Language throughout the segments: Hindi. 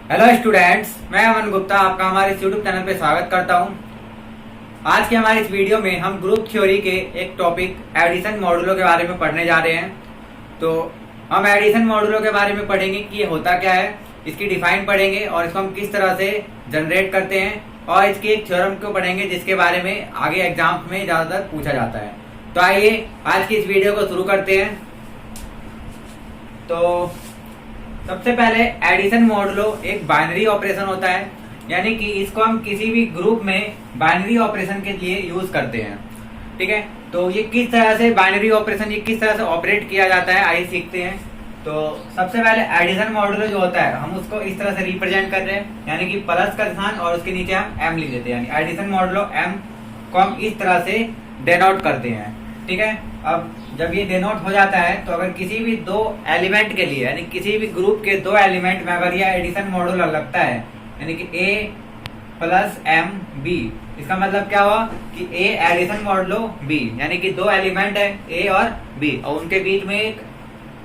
हेलो स्टूडेंट्स, मैं अमन गुप्ता आपका हमारे इस यूट्यूब चैनल पे स्वागत करता हूं। आज के हमारे इस वीडियो में हम ग्रुप थ्योरी के एक टॉपिक एडिशन मॉडुलो के बारे में पढ़ने जा रहे हैं। तो हम एडिशन मॉडुलो के बारे में पढ़ेंगे कि ये होता क्या है, इसकी डिफाइन पढ़ेंगे और इसको हम किस तरह से जनरेट करते हैं और इसकी एक थ्योरम को पढ़ेंगे जिसके बारे में आगे एग्जाम में ज्यादातर पूछा जाता है। तो आइए आज की इस वीडियो को शुरू करते हैं। तो सबसे पहले एडिशन मॉडुलो एक बाइनरी ऑपरेशन होता है, यानी कि इसको हम किसी भी ग्रुप में बाइनरी ऑपरेशन के लिए यूज करते हैं। ठीक है, तो ये किस तरह से बाइनरी ऑपरेशन ये किस तरह से ऑपरेट किया जाता है आइए सीखते हैं। तो सबसे पहले एडिशन मॉडुलो जो होता है हम उसको इस तरह से रिप्रेजेंट कर रहे हैं, यानी कि प्लस का स्थान और उसके नीचे हम एम लिख देते हैं, यानी एडिशन मॉडुलो एम को हम इस तरह से डेनोट करते हैं। ठीक है, अब जब ये डेनोट हो जाता है तो अगर किसी भी दो एलिमेंट के लिए यानी किसी भी ग्रुप के दो एलिमेंट में अगर यह एडिशन मॉडुलो लगता है, यानी कि a प्लस एम बी, इसका मतलब क्या हुआ कि a एडिशन मॉडुलो b, यानी कि दो एलिमेंट है a और b और उनके बीच में एक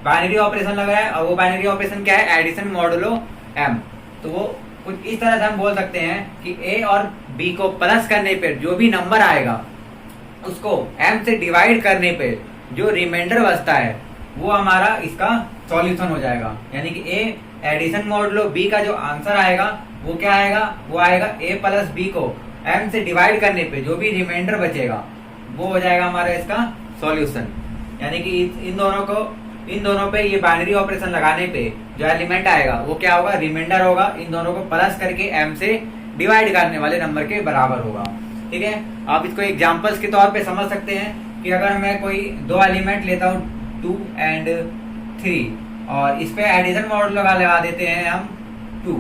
बाइनरी ऑपरेशन लग रहा है और वो बाइनरी ऑपरेशन क्या है, एडिशन मॉडुलो m। तो वो कुछ इस तरह से हम बोल सकते हैं कि a और b को प्लस करने पर जो भी नंबर आएगा उसको m से डिवाइड करने पे जो रिमाइंडर बचता है वो हमारा इसका सॉल्यूशन हो जाएगा, यानी कि a एडिशन मॉडुलो b का जो आंसर आएगा वो क्या आएगा, वो आएगा a प्लस b को m से डिवाइड करने पे जो भी रिमाइंडर बचेगा वो हो जाएगा हमारा इसका सॉल्यूशन। यानी कि इन दोनों पे ये बाइनरी ऑपरेशन लगाने पे जो एलिमेंट आएगा वो क्या होगा, रिमाइंडर होगा, इन दोनों को प्लस करके m से डिवाइड करने वाले नंबर के बराबर होगा। ठीक है, आप इसको एग्जांपल्स के तौर पे समझ सकते हैं कि अगर मैं कोई दो एलिमेंट लेता हूँ 2 एंड 3 और इस पे एडिशन मॉडुलो लगा देते हैं हम 2।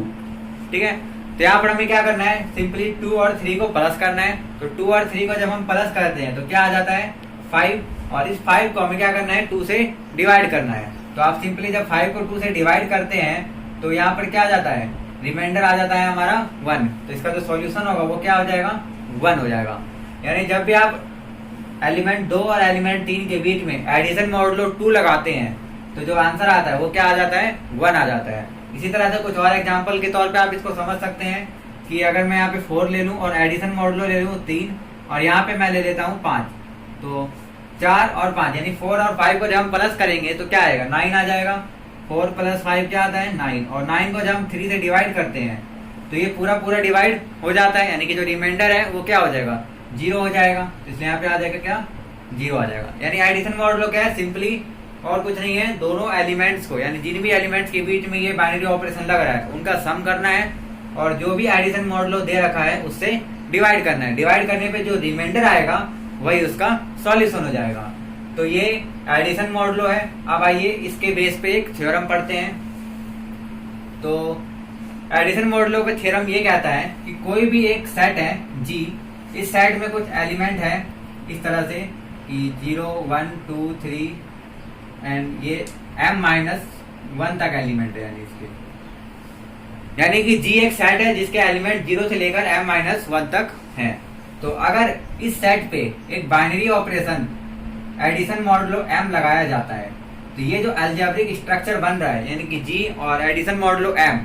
ठीक है, तो यहाँ पर हमें क्या करना है, सिंपली 2 और 3 को प्लस करना है। तो 2 और 3 को जब हम प्लस करते हैं तो क्या आ जाता है 5, और इस 5 को हमें क्या करना है 2 से डिवाइड करना है। तो आप सिंपली जब 5 को 2 से डिवाइड करते हैं तो यहाँ पर क्या आ जाता है, रिमाइंडर आ जाता है हमारा 1। तो इसका जो सॉल्यूशन होगा वो क्या हो जाएगा, 1 हो जाएगा। यानी जब भी आप एलिमेंट 2 और एलिमेंट 3 के बीच में एडिशन मॉडुलो 2 लगाते हैं तो जो आंसर आता है वो क्या आ जाता है, 1 आ जाता है। इसी तरह से कुछ और एग्जांपल के तौर पे आप इसको समझ सकते हैं कि अगर मैं यहाँ पे 4 ले लूं और एडिशन मॉडुलो ले लूं 3 और यहाँ पे मैं ले लेता हूँ 5, तो 4 और 5 यानी 4 और 5 को जब हम प्लस करेंगे तो क्या आएगा, 9 आ जाएगा। 4 प्लस 5 क्या आता है 9, और 9 को जब हम 3 से डिवाइड करते हैं तो ये पूरा डिवाइड हो जाता है, यानी कि जो रिमाइंडर है वो क्या हो जाएगा, 0 हो जाएगा। तो इसलिए यहाँ पे आ जाएगा क्या, 0 आ जाएगा। यानी एडिशन मॉडुलो क्या है, सिंपली और कुछ नहीं है, दोनों एलिमेंट्स को यानी जिन भी एलिमेंट्स के बीच में ये बाइनरी ऑपरेशन लग रहा है उनका सम करना है और जो भी एडिशन मॉडुलो दे रखा है उससे डिवाइड करना है। डिवाइड करने पे जो रिमाइंडर आएगा वही उसका सॉल्यूशन हो जाएगा। तो ये एडिशन मॉडुलो है। अब आइए इसके बेस पे एक थ्योरम पढ़ते हैं। तो एडिशन मॉडुलो का थ्योरम ये कहता है कि कोई भी एक सेट है G, इस सेट में कुछ एलिमेंट है इस तरह से कि 0 1 2 3 एंड ये m-1 तक एलिमेंट है, यानी कि G एक सेट है जिसके एलिमेंट 0 से लेकर m-1 तक हैं। तो अगर इस सेट पे एक binary operation addition modulo m लगाया जाता है तो ये जो अलजेब्रिक स्ट्रक्चर बन रहा है यानी कि G और एडिशन मॉडुलो m,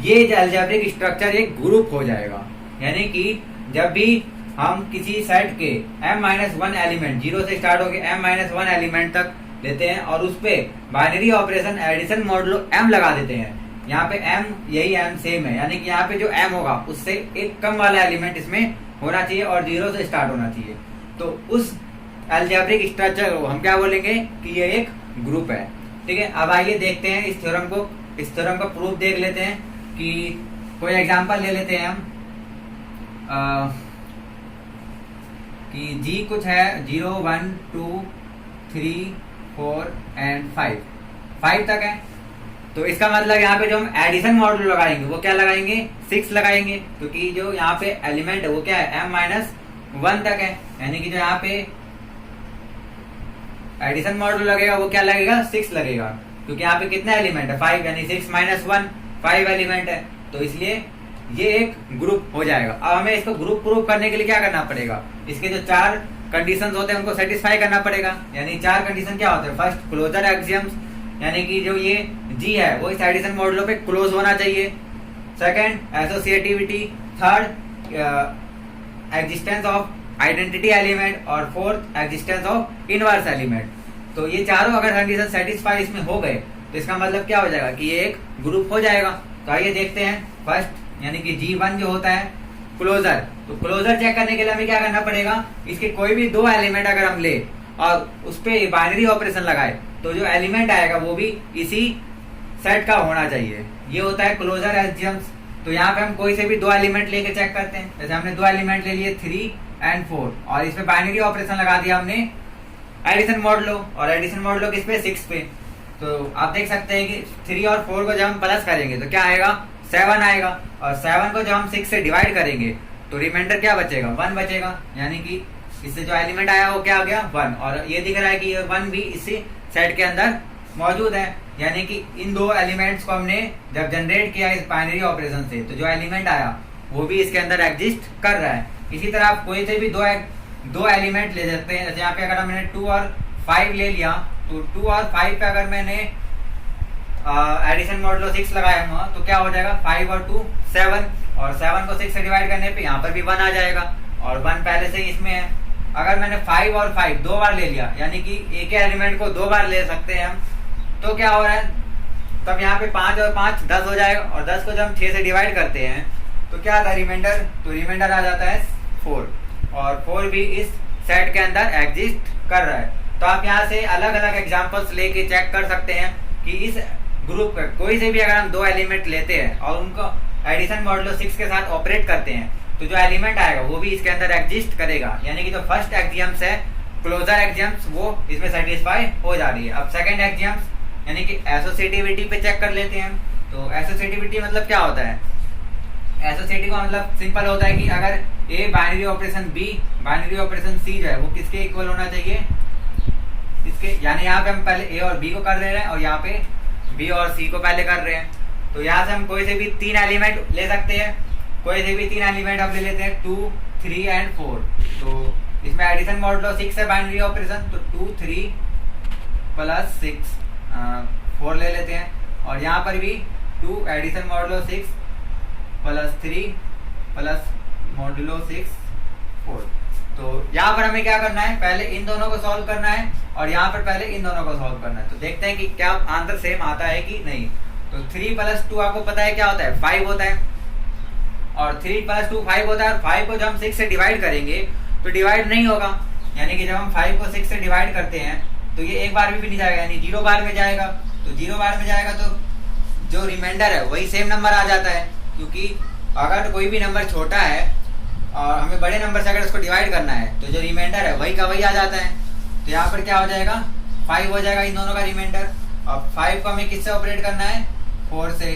ये जो अलजेब्रिक स्ट्रक्चर एक ग्रुप हो जाएगा। यानी कि जब भी हम किसी सेट के m-1 एलिमेंट 0 से स्टार्ट होकर m-1 एलिमेंट तक लेते हैं और उस पे binary operation addition modulo m लगा देते हैं, यहाँ पे m यही m सेम है, यानी कि यहाँ पे जो m होगा उससे एक कम वाला एलिमेंट इसमें होना चाहिए और 0 से स्टार्ट होना चाहिए। तो उस अलजेब्रिक स्ट्रक्चर को हम क्या बोलेंगे कि ये एक ग्रुप है। ठीक है, अब आइए देखते हैं इस थ्योरम का प्रूफ देख लेते हैं कि कोई एग्जांपल ले लेते हैं हम कि G कुछ है 0 1 2 3 4 एंड 5 तक है। तो इसका मतलब यहाँ पे जो हम एडिशन मॉडुलो लगाएंगे वो क्या लगाएंगे, 6 लगाएंगे, क्योंकि जो यहाँ पे एलिमेंट है वो क्या है m-1 तक है। यानी कि जो यहाँ पे एडिशन मॉडुलो लगेगा वो क्या लगेगा, 6 लगेगा, क्योंकि यहाँ पे कितना एलिमेंट है 5, यानी 6 - 1 5 एलिमेंट है। तो इसलिए ये एक ग्रुप हो जाएगा। अब हमें इसको ग्रुप प्रूफ करने के लिए क्या करना पड़ेगा, इसके जो 4 कंडीशंस होते हैं उनको सेटिस्फाई करना पड़ेगा। यानी 4 कंडीशन क्या होते हैं, फर्स्ट क्लोजर एक्सियम्स, यानी कि जो ये G है वो इस एडिशन मॉडुलो पे क्लोज होना चाहिए। Second associativity, third existence of identity element और fourth existence of inverse element. तो ये चारों अगर कंडीशन सेटिस्फाई इसमें हो गए तो इसका मतलब क्या हो जाएगा कि ये एक ग्रुप हो जाएगा। तो आइए देखते हैं फर्स्ट यानी कि G1 जो होता है क्लोजर। तो क्लोजर चेक करने के लिए हमें क्या करना पड़ेगा, इसके कोई भी दो एलिमेंट अगर हम ले और उस पर बाइनरी ऑपरेशन लगाए तो जो एलिमेंट आएगा वो भी इसी सेट का होना चाहिए। ये होता है क्लोजर एक्सियम्स। तो यहाँ पे हम कोई से भी दो एलिमेंट लेके चेक करते हैं। जैसे हमने दो एलिमेंट ले लिए 3 और 4 और इसमें बाइनरी ऑपरेशन लगा दिया हमने एडिशन मॉडुलो, और एडिशन मॉडुलो किस पे 6 पे। तो आप देख सकते हैं कि 3 और 4 को जब हम प्लस करेंगे तो क्या आएगा 7 आएगा, और 7 को जब हम 6 से डिवाइड करेंगे तो रिमाइंडर क्या बचेगा 1 बचेगा। यानी कि इससे जो एलिमेंट आया वो क्या आ गया 1, और ये दिख रहा है कि ये 1 भी इसी सेट के अंदर मौजूद है। यानी कि इन दो एलिमेंट्स को हमने जब जनरेट किया इस बाइनरी ऑपरेशन से तो जो एलिमेंट आया वो भी इसके अंदर एग्जिस्ट कर रहा है। इसी तरह आप कोई से भी दो एलिमेंट ले सकते हैं। जैसे यहाँ पे अगर मैंने 2 और 5 ले लिया तो 2 और 5 पे अगर मैंने एडिशन मॉडुलो 6 लगाया हुआ तो क्या हो जाएगा 5 और 2 7, और 7 को 6 से डिवाइड करने पे यहाँ पर भी 1 आ जाएगा, और 1 पहले से ही इसमें है। अगर मैंने 5 और 5 दो बार ले लिया यानी कि एक ही एलिमेंट को दो बार ले सकते हैं हम, तो क्या हो रहा है तब यहाँ पे 5 और 5 10 हो जाएगा, और 10 को जब हम 6 से डिवाइड करते हैं तो क्या आता है रिमाइंडर, तो रिमाइंडर आ जाता है 4, और 4 भी इस सेट के अंदर एग्जिस्ट कर रहा है। तो आप यहाँ से अलग अलग एग्जांपल्स लेके चेक कर सकते हैं कि इस ग्रुप का कोई से भी अगर हम दो एलिमेंट लेते हैं और उनको एडिशन मॉडुलो 6 के साथ ऑपरेट करते हैं तो जो एलिमेंट आएगा वो भी इसके अंदर एग्जिस्ट करेगा। यानी कि जो फर्स्ट एक्सियम्स है क्लोजर एक्सियम्स वो इसमें सेटिस्फाई हो जा रही है। अब सेकंड एक्सियम्स यानी कि एसोसिएटिविटी पे चेक कर लेते हैं। तो एसोसिएटिविटी मतलब क्या होता है, एसोसिएटिव का मतलब सिंपल होता है कि अगर A binary operation B binary operation C जो है वो किसके इक्वल होना चाहिए, इसके, यानी यहाँ पे हम पहले ए और बी को कर रहे हैं और यहाँ पे बी और सी को पहले कर रहे हैं। तो यहाँ से हम कोई से भी 3 एलिमेंट ले सकते हैं, कोई से भी 3 एलिमेंट हम ले लेते हैं 2 3 एंड 4। तो इसमें एडिशन मॉडुलो 6 है बाइनरी ऑपरेशन, तो 2 3 प्लस 6 4 ले लेते हैं, और यहाँ पर भी 2 addition modulo 6 plus 3 plus modulo 6 4। तो यहाँ पर हमें क्या करना है, पहले इन दोनों को सॉल्व करना है और यहाँ पर पहले इन दोनों को सॉल्व करना है। तो देखते हैं कि क्या आंसर सेम आता है कि नहीं। तो 3 प्लस 2 आपको पता है क्या होता है 5 होता है, और 3 प्लस 2 5 होता है, और 5 को जब हम 6 से डिवाइड करेंगे तो डिवाइड नहीं होगा। यानी कि जब हम 5 को 6 से डिवाइड करते हैं तो ये एक बार भी नहीं जाएगा, यानी 0 बार में जाएगा। तो 0 बार में जाएगा तो जो रिमाइंडर है वही सेम नंबर आ जाता है, क्योंकि अगर कोई भी नंबर छोटा है और हमें बड़े नंबर से अगर उसको डिवाइड करना है तो जो रिमाइंडर है वही का वही आ जाता है। तो यहाँ पर क्या हो जाएगा 5 हो जाएगा इन दोनों का रिमाइंडर, और 5 को हमें किससे ऑपरेट करना है 4 से।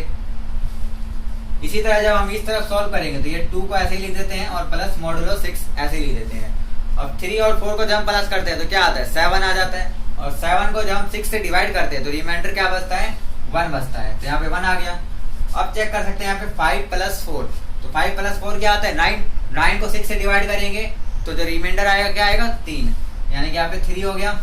इसी तरह जब हम इस तरफ सॉल्व करेंगे तो ये 2 को ऐसे ही लिख देते हैं और प्लस मॉडुलो 6 ऐसे ही लिख देते हैं। अब 3 और 4 को जब हम प्लस करते हैं तो क्या आता है 7 आ जाता है, और 7 को जब हम 6 से डिवाइड करते हैं तो रिमाइंडर क्या बचता है 1 बचता है। तो यहाँ पे 1 आ गया। अब चेक कर सकते हैं यहाँ पे 5 प्लस 4, तो 5 प्लस 4 क्या आता है 9 को 6 से डिवाइड करेंगे तो जो रिमाइंडर आएगा क्या आएगा 3, यानी कि यहाँ पे 3 हो गया।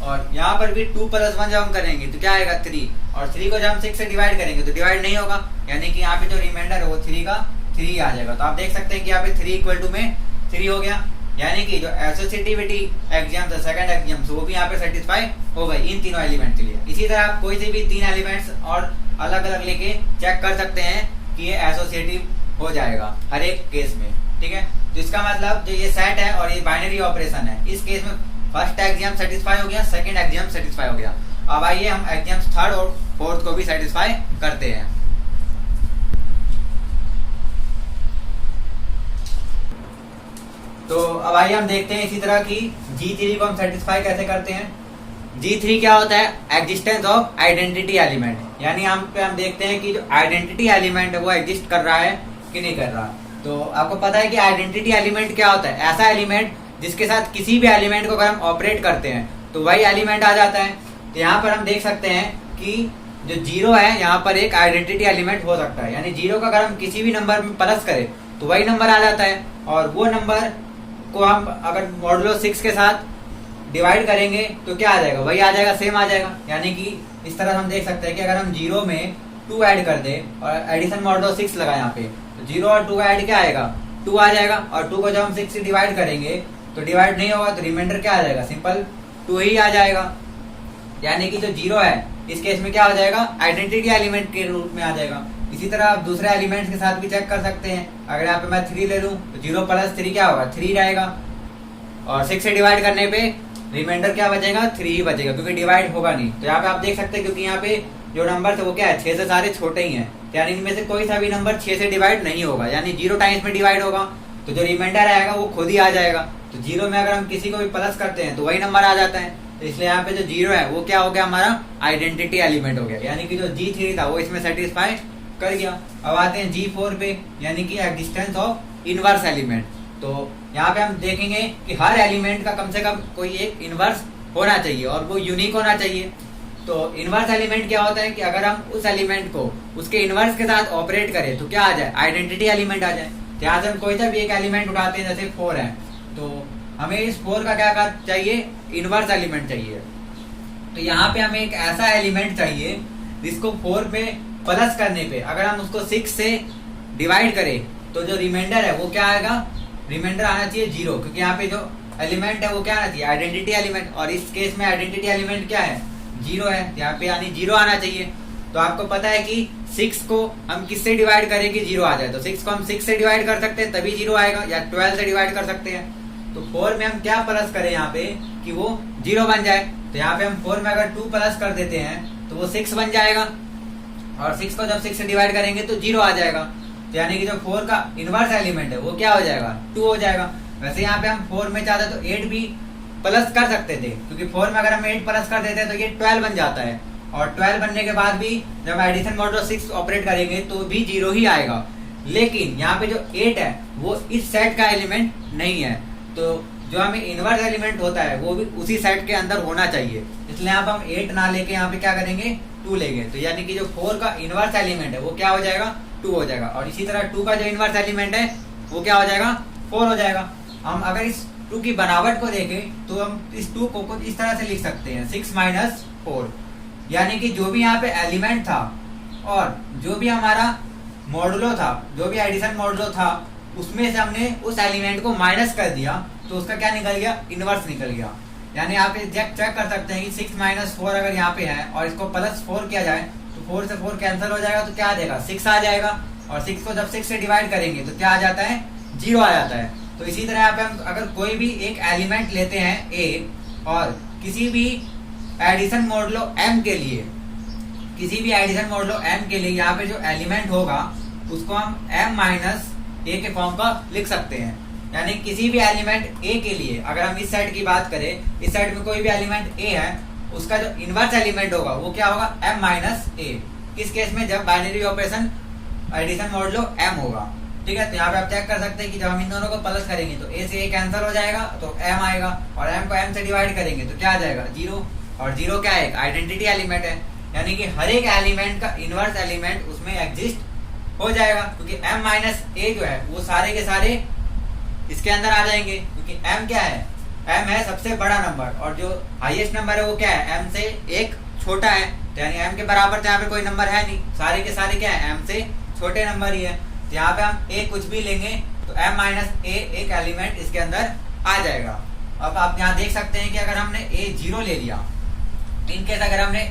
और यहाँ पर भी 2 प्लस 1 जब हम करेंगे तो क्या आएगा 3, और 3 को जब हम 6 से डिवाइड करेंगे तो डिवाइड नहीं होगा, यानी कि यहाँ पे जो रिमाइंडर है वो 3 का 3 आ जाएगा। तो आप देख सकते हैं कि यहाँ पे 3 इक्वल टू में 3 हो गया, यानी कि जो एसोसिएटिविटी एग्जाम्स है सेकंड एग्जाम्स वो भी यहाँ पे सेटिस्फाई हो गई इन तीनों एलिमेंट के लिए। इसी तरह आप कोई से भी 3 एलिमेंट्स और अलग अलग लेके चेक कर सकते हैं कि ये एसोसिएटिव हो जाएगा हर एक केस में, ठीक है। तो इसका मतलब जो ये सेट है और ये बाइनरी ऑपरेशन है, इस केस में फर्स्ट एग्जाम सेटिस्फाई हो गया, सेकंड एग्जाम सेटिस्फाई हो गया। अब आइए हम एग्जाम्स थर्ड और फोर्थ को भी सेटिस्फाई करते हैं। तो अब आइए हम देखते हैं इसी तरह की G3 को हम सेटिस्फाई कैसे करते हैं। G3 क्या होता है एग्जिस्टेंस ऑफ आइडेंटिटी एलिमेंट, यानी हम देखते हैं कि जो आइडेंटिटी एलिमेंट है वो एग्जिस्ट कर रहा है कि नहीं कर रहा। तो आपको पता है कि आइडेंटिटी एलिमेंट क्या होता है, ऐसा एलिमेंट जिसके साथ किसी भी एलिमेंट को अगर हम ऑपरेट करते हैं तो वही एलिमेंट आ जाता है। तो यहाँ पर हम देख सकते हैं कि जो 0 है यहाँ पर एक आइडेंटिटी एलिमेंट हो सकता है, यानी 0 का अगर हम किसी भी नंबर में प्लस करें तो वही नंबर आ जाता है, और वो नंबर को हम अगर मॉडुलो 6 के साथ डिवाइड करेंगे तो क्या आ जाएगा वही आ जाएगा, सेम आ जाएगा। यानी कि इस तरह हम देख सकते हैं कि अगर हम 0 में 2 ऐड कर दे और एडिशन मॉडुलो 6 लगा यहाँ पे, तो 0 और 2 का ऐड क्या आएगा, 2 आ जाएगा। और 2 को जब हम 6 से डिवाइड करेंगे तो डिवाइड नहीं होगा, तो रिमाइंडर क्या आ जाएगा, सिंपल 2 ही आ जाएगा। यानी कि जो 0 है इस केस में क्या हो जाएगा, आइडेंटिटी एलिमेंट के रूप में आ जाएगा। इसी तरह आप दूसरे एलिमेंट्स के साथ भी चेक कर सकते हैं। अगर यहाँ पे मैं 3 ले लूँ तो 0 + 3 क्या होगा, 3 रहेगा। और 6 से डिवाइड करने पे रिमाइंडर क्या बचेगा, 3 ही बचेगा, क्योंकि डिवाइड होगा नहीं। तो यहाँ पे आप देख सकते हैं, क्योंकि यहाँ पे जो नंबर थे वो क्या है, 6 से सारे छोटे ही हैं, यानी इनमें से कोई सा भी नंबर 6 से डिवाइड नहीं होगा, यानी 0 टाइम्स में डिवाइड होगा, तो जो रिमाइंडर आएगा वो खुद ही आ जाएगा। तो 0 में अगर हम किसी को भी प्लस करते हैं तो वही नंबर आ जाता है। तो इसलिए यहाँ पे जो 0 है वो क्या हो गया, हमारा आइडेंटिटी एलिमेंट हो गया, यानी कि जो G3 था वो इसमें सेटिस्फाई कर गया। अब आते हैं G4 पे, यानी कि एग्जिस्टेंस ऑफ इनवर्स एलिमेंट। तो यहाँ पे हम देखेंगे कि हर एलिमेंट का कम से कम कोई एक इनवर्स होना चाहिए और वो यूनिक होना चाहिए। तो इनवर्स एलिमेंट क्या होता है कि अगर हम उस एलिमेंट को उसके इनवर्स के साथ ऑपरेट करें तो क्या आ जाए, आइडेंटिटी एलिमेंट आ जाए। तो यहाँ से हम कोई सा भी एक एलिमेंट उठाते हैं, जैसे 4 है, तो हमें इस 4 का क्या चाहिए, इनवर्स एलिमेंट चाहिए। तो यहाँ पे हमें एक ऐसा एलिमेंट चाहिए जिसको 4 पे प्लस करने पे अगर हम उसको 6 से डिवाइड करें तो जो रिमाइंडर है वो क्या आएगा, रिमाइंडर आना चाहिए 0, क्योंकि यहाँ पे जो एलिमेंट है वो क्या आना चाहिए, आइडेंटिटी एलिमेंट। और इस केस में आइडेंटिटी एलिमेंट क्या है, 0 है, यहाँ पे यानी 0 आना चाहिए। तो आपको पता है कि 6 को हम किससे डिवाइड करें कि 0 आ जाए, तो 6 को हम 6 से डिवाइड कर सकते हैं तभी 0 आएगा, या 12 से डिवाइड कर सकते हैं। तो 4 में हम क्या प्लस करें यहाँ पे कि वो 0 बन जाए। तो यहाँ पे हम 4 में अगर 2 प्लस कर देते हैं तो वो 6 बन जाएगा, और 6 को जब 6 से डिवाइड करेंगे तो 0 आ जाएगा। तो यानी कि जो 4 का इनवर्स एलिमेंट है वो क्या हो जाएगा, 2 हो जाएगा। वैसे यहाँ पे हम 4 में चाहते तो 8 भी प्लस कर सकते थे, क्योंकि 4 में अगर हम 8 प्लस कर देते हैं तो ये 12 बन जाता है, और 12 बनने के बाद भी जब एडिशन मॉडुलो 6 ऑपरेट करेंगे तो भी 0 ही आएगा। लेकिन यहाँ पे जो 8 है वो इस सेट का एलिमेंट नहीं है, तो जो हमें इनवर्स एलिमेंट होता है वो भी उसी सेट के अंदर होना चाहिए। इसलिए यहाँ पे हम 8 ना लेके यहाँ पे क्या करेंगे, 2 लेंगे। तो यानी कि जो 4 का इनवर्स एलिमेंट है वो क्या हो जाएगा, 2 हो जाएगा। और इसी तरह 2 का जो इनवर्स एलिमेंट है वो क्या हो जाएगा, 4 हो जाएगा। हम अगर इस 2 की बनावट को देखें तो हम इस 2 को कुछ इस तरह से लिख सकते हैं, 6 - 4, यानी कि जो भी यहाँ पे एलिमेंट था और जो भी हमारा मॉडुलो था, जो भी एडिशन मॉडुलो था, उसमें से हमने उस एलिमेंट को माइनस कर दिया तो उसका क्या निकल गया, इनवर्स निकल गया। यानी आप चेक कर सकते हैं कि 6 - 4 अगर यहाँ पे है और इसको +4 किया जाए तो 4 से 4 कैंसिल हो जाएगा, तो क्या आ जाएगा, 6 आ जाएगा। और 6 को जब 6 से डिवाइड करेंगे तो क्या आ जाता है, 0 आ जाता है। तो इसी तरह यहाँ पे हम अगर कोई भी एक एलिमेंट लेते हैं A और किसी भी एडिशन मॉडुलो M के लिए, किसी भी एडिशन मॉडुलो M के लिए यहाँ पे जो एलिमेंट होगा उसको हम M - A के फॉर्म का लिख सकते हैं। यानी किसी भी एलिमेंट A के लिए अगर हम इस साइड की बात करें, इस साइड में कोई भी एलिमेंट A है, उसका जो इनवर्स एलिमेंट होगा वो क्या होगा, M - A। किस केस में, जब binary operation addition modulo M होगा, ठीक है। तो यहाँ पे आप चेक कर सकते हैं कि जब हम इन दोनों को प्लस करेंगे तो A से A कैंसिल हो जाएगा तो M आएगा, और M को M से डिवाइड करेंगे तो क्या आ जाएगा, 0। और 0 क्या है, आइडेंटिटी एलिमेंट है, यानी कि हर एक एलिमेंट का इनवर्स एलिमेंट उसमें एग्जिस्ट हो जाएगा, क्योंकि M - A जो है वो सारे के सारे इसके अंदर आ जाएंगे, क्योंकि M क्या है, M है सबसे बड़ा नंबर, और जो हाईएस्ट नंबर है वो क्या है, M से एक छोटा है। तो यानी M के बराबर तो यहाँ पे कोई नंबर है नहीं, सारे के सारे क्या है, M से छोटे नंबर ही है। तो यहाँ पे हम A कुछ भी लेंगे तो M - A एक एलिमेंट इसके अंदर आ जाएगा। अब आप यहाँ देख सकते हैं कि अगर हमने A 0 ले लिया, इनकेस अगर हमने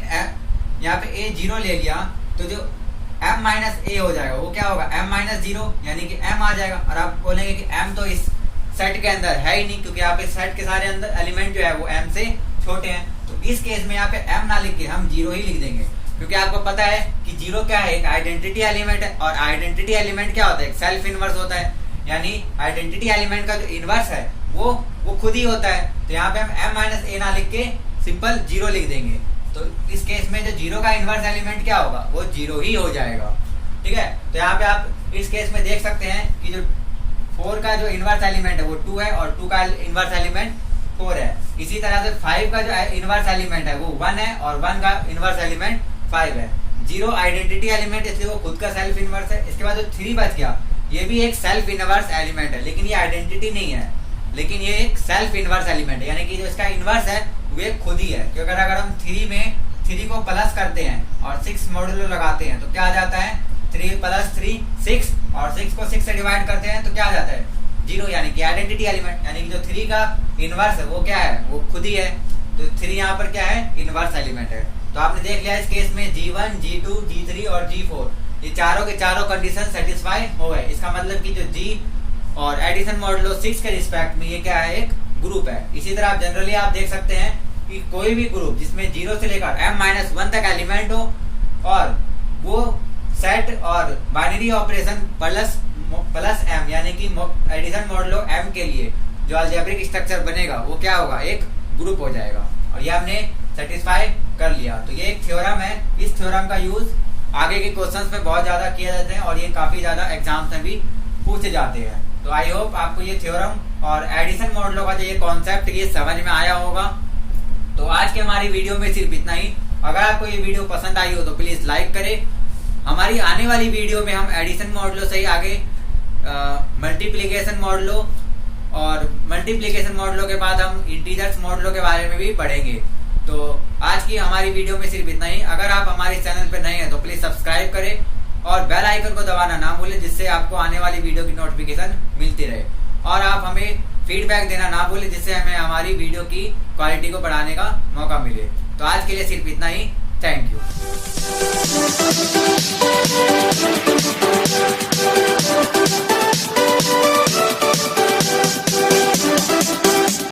यहाँ पे A 0 ले लिया तो जो M - A हो जाएगा वो क्या होगा, M - 0, यानी कि M आ जाएगा। और आप बोलेंगे कि M तो इस सेट के अंदर है ही नहीं, क्योंकि यहाँ पे सेट के सारे अंदर एलिमेंट जो है वो M से छोटे हैं। तो इस केस में यहाँ पे M ना लिख के हम 0 ही लिख देंगे, क्योंकि आपको पता है कि 0 क्या है, एक आइडेंटिटी एलिमेंट है, और आइडेंटिटी एलिमेंट क्या होता है, सेल्फ इनवर्स होता है। यानी आइडेंटिटी एलिमेंट का जो इनवर्स है वो खुद ही होता है। तो यहाँ पे हम M - A ना लिख के सिंपल 0 लिख देंगे। तो इस केस में जो 0 का इनवर्स एलिमेंट क्या होगा, वो 0 ही हो जाएगा, ठीक है। तो यहाँ पे आप इस केस में देख सकते हैं कि जो 4 का जो इनवर्स एलिमेंट है वो 2 है, और 2 का इनवर्स एलिमेंट 4 है। इसी तरह से 5 का जो इनवर्स एलिमेंट है वो 1 है, और 1 का इनवर्स एलिमेंट 5 है। 0 आइडेंटिटी एलिमेंट, इसलिए वो खुद का सेल्फ इनवर्स है। इसके बाद जो 3 बच गया, ये भी एक सेल्फ इनवर्स एलिमेंट है, लेकिन ये आइडेंटिटी नहीं है, लेकिन ये एक सेल्फ इनवर्स एलिमेंट है, यानी कि जो इसका इनवर्स है वो खुद ही है। क्योंकि अगर हम 3 में 3 को प्लस करते हैं और 6 मॉड्यूलो लगाते हैं तो क्या आ जाता है 3 + 3 6 और 6 को 6 से डिवाइड करते हैं तो क्या आ जाता है 0, यानी कि आइडेंटिटी एलिमेंट, यानी कि जो 3 का इनवर्स है वो क्या है, वो खुद ही है। तो 3 यहाँ पर क्या है, इनवर्स एलिमेंट है। तो आपने देख लिया इस केस में G1 G2 G3 और G4 ये चारों के चारों कंडीशन सेटिस्फाई हो गए। इसका मतलब कि जो G और एडिशन मॉडुलो 6 के रिस्पेक्ट में ये क्या है, एक ग्रुप है। इसी तरह आप जनरली आप देख सकते हैं कि कोई भी ग्रुप जिसमें 0 से लेकर m-1 तक एलिमेंट हो और वो सेट और बाइनरी ऑपरेशन प्लस m यानी कि एडिशन मॉडुलो m के लिए जो अलजेब्रिक स्ट्रक्चर बनेगा वो क्या होगा, एक ग्रुप हो जाएगा। और ये हमने सेटिस्फाई कर लिया। तो ये एक थ्योरम है। इस थ्योरम का यूज आगे के क्वेश्चंस में बहुत ज्यादा किया जाता है और ये काफी ज्यादा एग्जाम्स में भी पूछे जाते हैं। तो आई होप आपको ये थ्योरम और एडिशन मॉडुलो का जो ये कॉन्सेप्ट ये समझ में आया होगा। तो आज की हमारी वीडियो में सिर्फ इतना ही। अगर आपको ये वीडियो पसंद आई हो तो प्लीज लाइक करें। हमारी आने वाली वीडियो में हम एडिशन मॉडुलो से ही आगे मल्टीप्लिकेशन मॉडुलो और मल्टीप्लिकेशन मॉडुलो के बाद हम इंटीजर्स मॉडुलो के बारे में भी पढ़ेंगे। तो आज की हमारी वीडियो में सिर्फ इतना ही। अगर आप हमारे चैनल पर नए हैं तो प्लीज सब्सक्राइब करें और बेल आइकन को दबाना ना भूलें, जिससे आपको आने वाली वीडियो की नोटिफिकेशन मिलती रहे। और आप हमें फीडबैक देना ना भूलें, जिससे हमें हमारी वीडियो की क्वालिटी को बढ़ाने का मौका मिले। तो आज के लिए सिर्फ इतना ही। Thank you.